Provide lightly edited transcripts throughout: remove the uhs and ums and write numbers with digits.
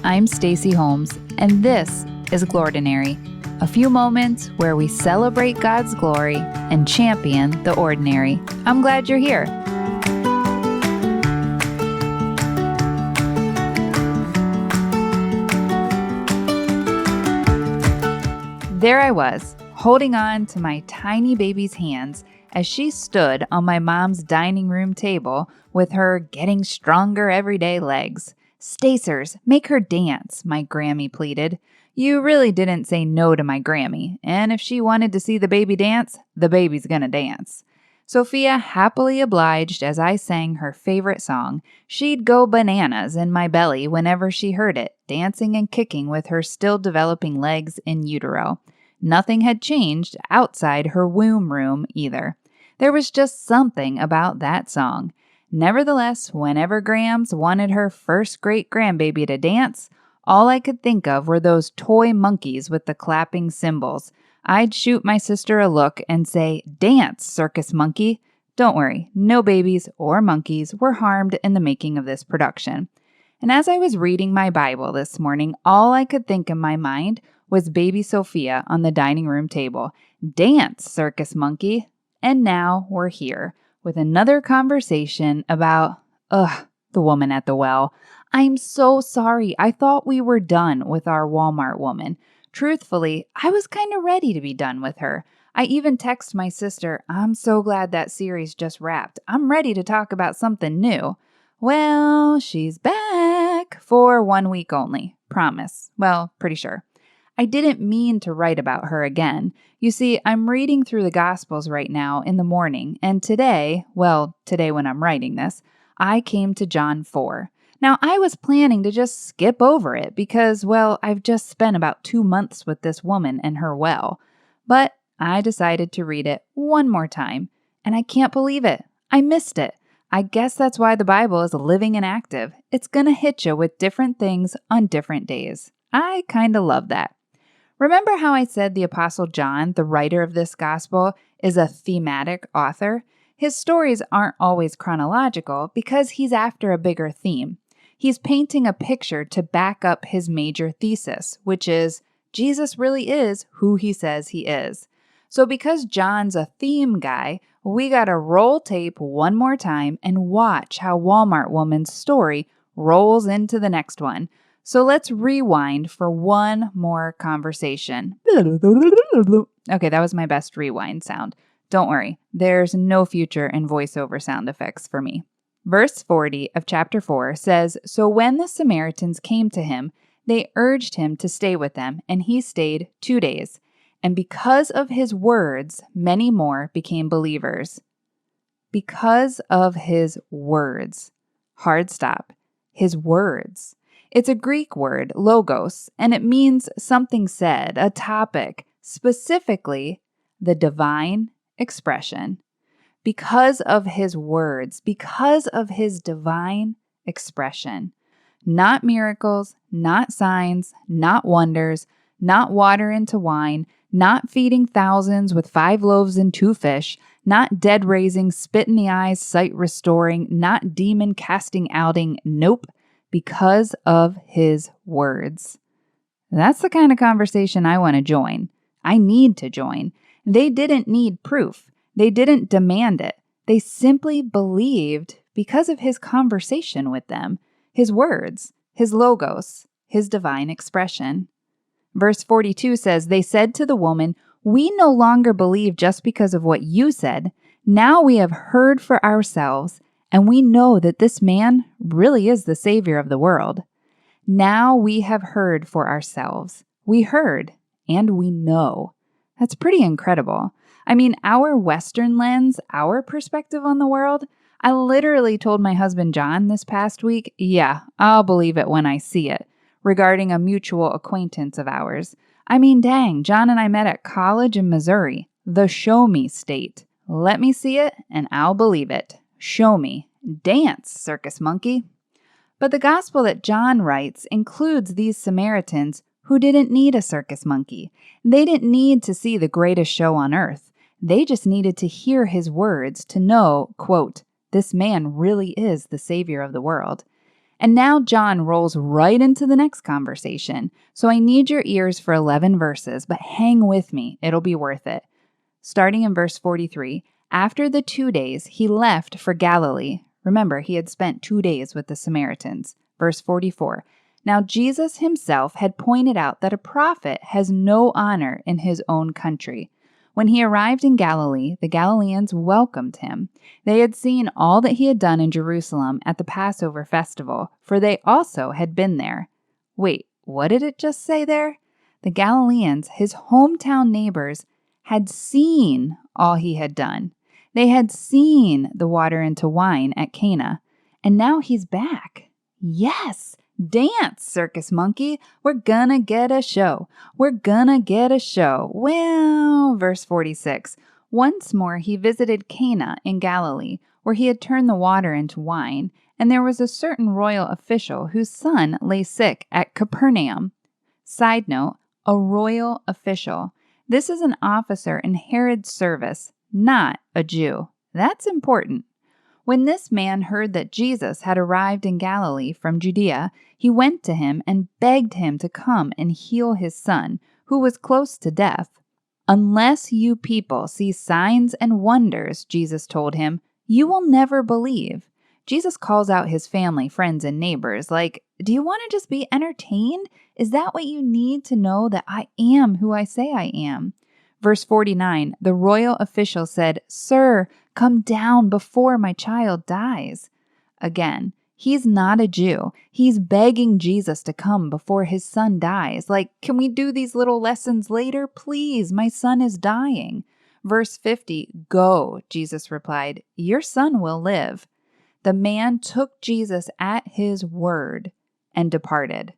I'm Stacy Holmes, and this is Glordinary, a few moments where we celebrate God's glory and champion the ordinary. I'm glad you're here. There I was, holding on to my tiny baby's hands as she stood on my mom's dining room table with her getting stronger everyday legs. "Stacers, make her dance," my Grammy pleaded. You really didn't say no to my Grammy, and if she wanted to see the baby dance, the baby's gonna dance. Sophia happily obliged as I sang her favorite song. She'd go bananas in my belly whenever she heard it, dancing and kicking with her still developing legs in utero. Nothing had changed outside her womb room either. There was just something about that song. Nevertheless, whenever Grams wanted her first great-grandbaby to dance, all I could think of were those toy monkeys with the clapping cymbals. I'd shoot my sister a look and say, "Dance, Circus Monkey." Don't worry, no babies or monkeys were harmed in the making of this production. And as I was reading my Bible this morning, all I could think in my mind was baby Sophia on the dining room table. Dance, Circus Monkey. And now we're here with another conversation about, the woman at the well. I'm so sorry. I thought we were done with our Walmart woman. Truthfully, I was kind of ready to be done with her. I even texted my sister, "I'm so glad that series just wrapped. I'm ready to talk about something new." Well, she's back for 1 week only. Promise. Well, pretty sure. I didn't mean to write about her again. You see, I'm reading through the Gospels right now in the morning, and today when I'm writing this, I came to John 4. Now, I was planning to just skip over it because, I've just spent about 2 months with this woman and her well. But I decided to read it one more time, and I can't believe it. I missed it. I guess that's why the Bible is living and active. It's gonna hit you with different things on different days. I kinda love that. Remember how I said the Apostle John, the writer of this gospel, is a thematic author? His stories aren't always chronological because he's after a bigger theme. He's painting a picture to back up his major thesis, which is Jesus really is who he says he is. So because John's a theme guy, we gotta roll tape one more time and watch how Walmart Woman's story rolls into the next one. So let's rewind for one more conversation. Okay, that was my best rewind sound. Don't worry, there's no future in voiceover sound effects for me. Verse 40 of chapter 4 says, "So when the Samaritans came to him, they urged him to stay with them, and he stayed 2 days. And because of his words, many more became believers." Because of his words. Hard stop. His words. It's a Greek word, logos, and it means something said, a topic, specifically the divine expression. Because of his words, because of his divine expression. Not miracles, not signs, not wonders, not water into wine, not feeding thousands with 5 loaves and 2 fish, not dead raising, spit in the eyes, sight restoring, not demon casting outing, nope. Because of his words. That's the kind of conversation I want to join. I need to join. They didn't need proof. They didn't demand it. They simply believed because of his conversation with them, his words, his logos, his divine expression. Verse 42 says, "They said to the woman, 'We no longer believe just because of what you said. Now we have heard for ourselves, and we know that this man really is the Savior of the world.'" Now we have heard for ourselves. We heard, and we know. That's pretty incredible. I mean, our Western lens, our perspective on the world, I literally told my husband John this past week, yeah, I'll believe it when I see it, regarding a mutual acquaintance of ours. I mean, dang, John and I met at college in Missouri, the show me state. Let me see it, and I'll believe it. Show me. Dance, Circus Monkey. But the gospel that John writes includes these Samaritans who didn't need a circus monkey. They didn't need to see the greatest show on earth. They just needed to hear his words to know, quote, "This man really is the Savior of the world." And now John rolls right into the next conversation. So I need your ears for 11 verses, but hang with me. It'll be worth it. Starting in verse 43, after the 2 days, he left for Galilee. Remember, he had spent 2 days with the Samaritans. Verse 44, now Jesus himself had pointed out that a prophet has no honor in his own country. When he arrived in Galilee, the Galileans welcomed him. They had seen all that he had done in Jerusalem at the Passover festival, for they also had been there. Wait, what did it just say there? The Galileans, his hometown neighbors, had seen all he had done. They had seen the water into wine at Cana, and now he's back. Yes, dance, Circus Monkey. We're gonna get a show. We're gonna get a show. Well, verse 46. Once more he visited Cana in Galilee, where he had turned the water into wine, and there was a certain royal official whose son lay sick at Capernaum. Side note, a royal official. This is an officer in Herod's service, not a Jew. That's important. When this man heard that Jesus had arrived in Galilee from Judea, he went to him and begged him to come and heal his son, who was close to death. Unless you people see signs and wonders, Jesus told him, you will never believe. Jesus calls out his family, friends, and neighbors like, do you want to just be entertained? Is that what you need to know, that I am who I say I am? Verse 49, the royal official said, Sir, come down before my child dies. Again, he's not a Jew. He's begging Jesus to come before his son dies. Like, can we do these little lessons later? Please, my son is dying. Verse 50, Go, Jesus replied, your son will live. The man took Jesus at his word and departed.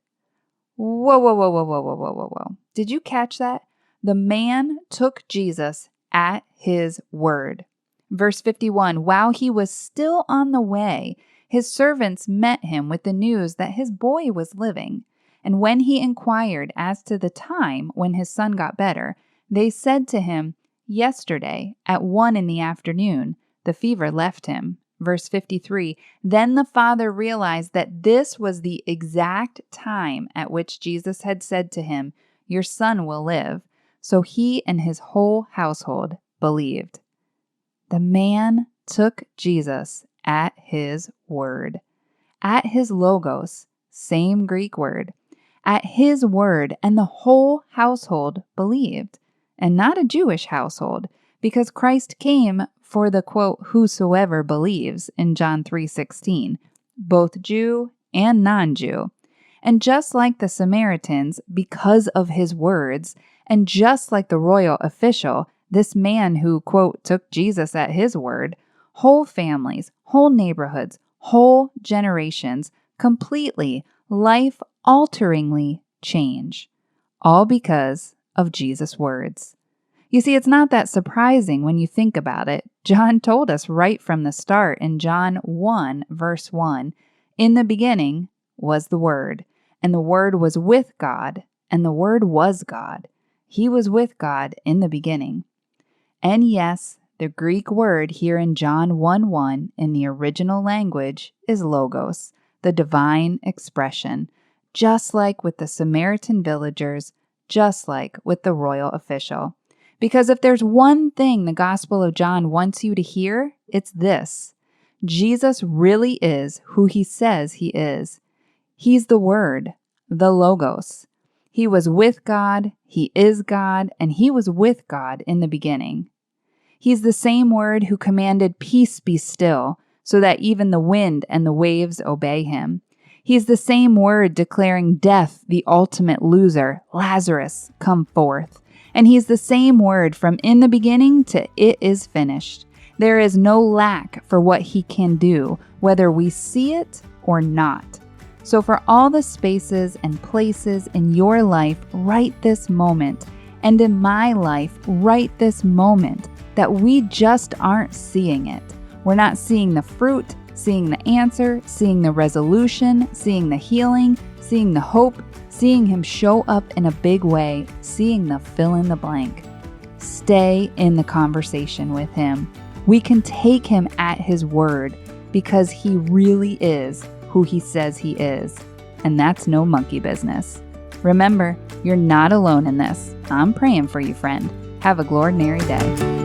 Whoa, whoa, whoa, whoa, whoa, whoa, whoa, whoa, whoa. Did you catch that? The man took Jesus at his word. Verse 51, while he was still on the way, his servants met him with the news that his boy was living. And when he inquired as to the time when his son got better, they said to him, yesterday at 1 p.m, the fever left him. Verse 53, then the father realized that this was the exact time at which Jesus had said to him, your son will live. So he and his whole household believed. The man took Jesus at his word, at his logos, same Greek word, at his word, and the whole household believed, and not a Jewish household, because Christ came for the, quote, whosoever believes in John 3:16, both Jew and non-Jew. And just like the Samaritans, because of his words, and just like the royal official, this man who, quote, took Jesus at his word, whole families, whole neighborhoods, whole generations, completely, life-alteringly change. All because of Jesus' words. You see, it's not that surprising when you think about it. John told us right from the start in John 1, verse 1, in the beginning was the Word, and the Word was with God, and the Word was God. He was with God in the beginning. And yes, the Greek word here in John 1:1 in the original language is logos, the divine expression, just like with the Samaritan villagers, just like with the royal official. Because if there's one thing the Gospel of John wants you to hear, it's this. Jesus really is who he says he is. He's the Word, the Logos. He was with God, he is God, and he was with God in the beginning. He's the same Word who commanded peace be still, so that even the wind and the waves obey him. He's the same Word declaring death the ultimate loser, Lazarus, come forth. And he's the same Word from in the beginning to it is finished. There is no lack for what he can do, whether we see it or not. So for all the spaces and places in your life right this moment, and in my life right this moment, that we just aren't seeing it. We're not seeing the fruit, seeing the answer, seeing the resolution, seeing the healing, seeing the hope, seeing him show up in a big way, seeing the fill in the blank. Stay in the conversation with him. We can take him at his word because he really is who he says he is. And that's no monkey business. Remember, you're not alone in this. I'm praying for you, friend. Have a glordinary day.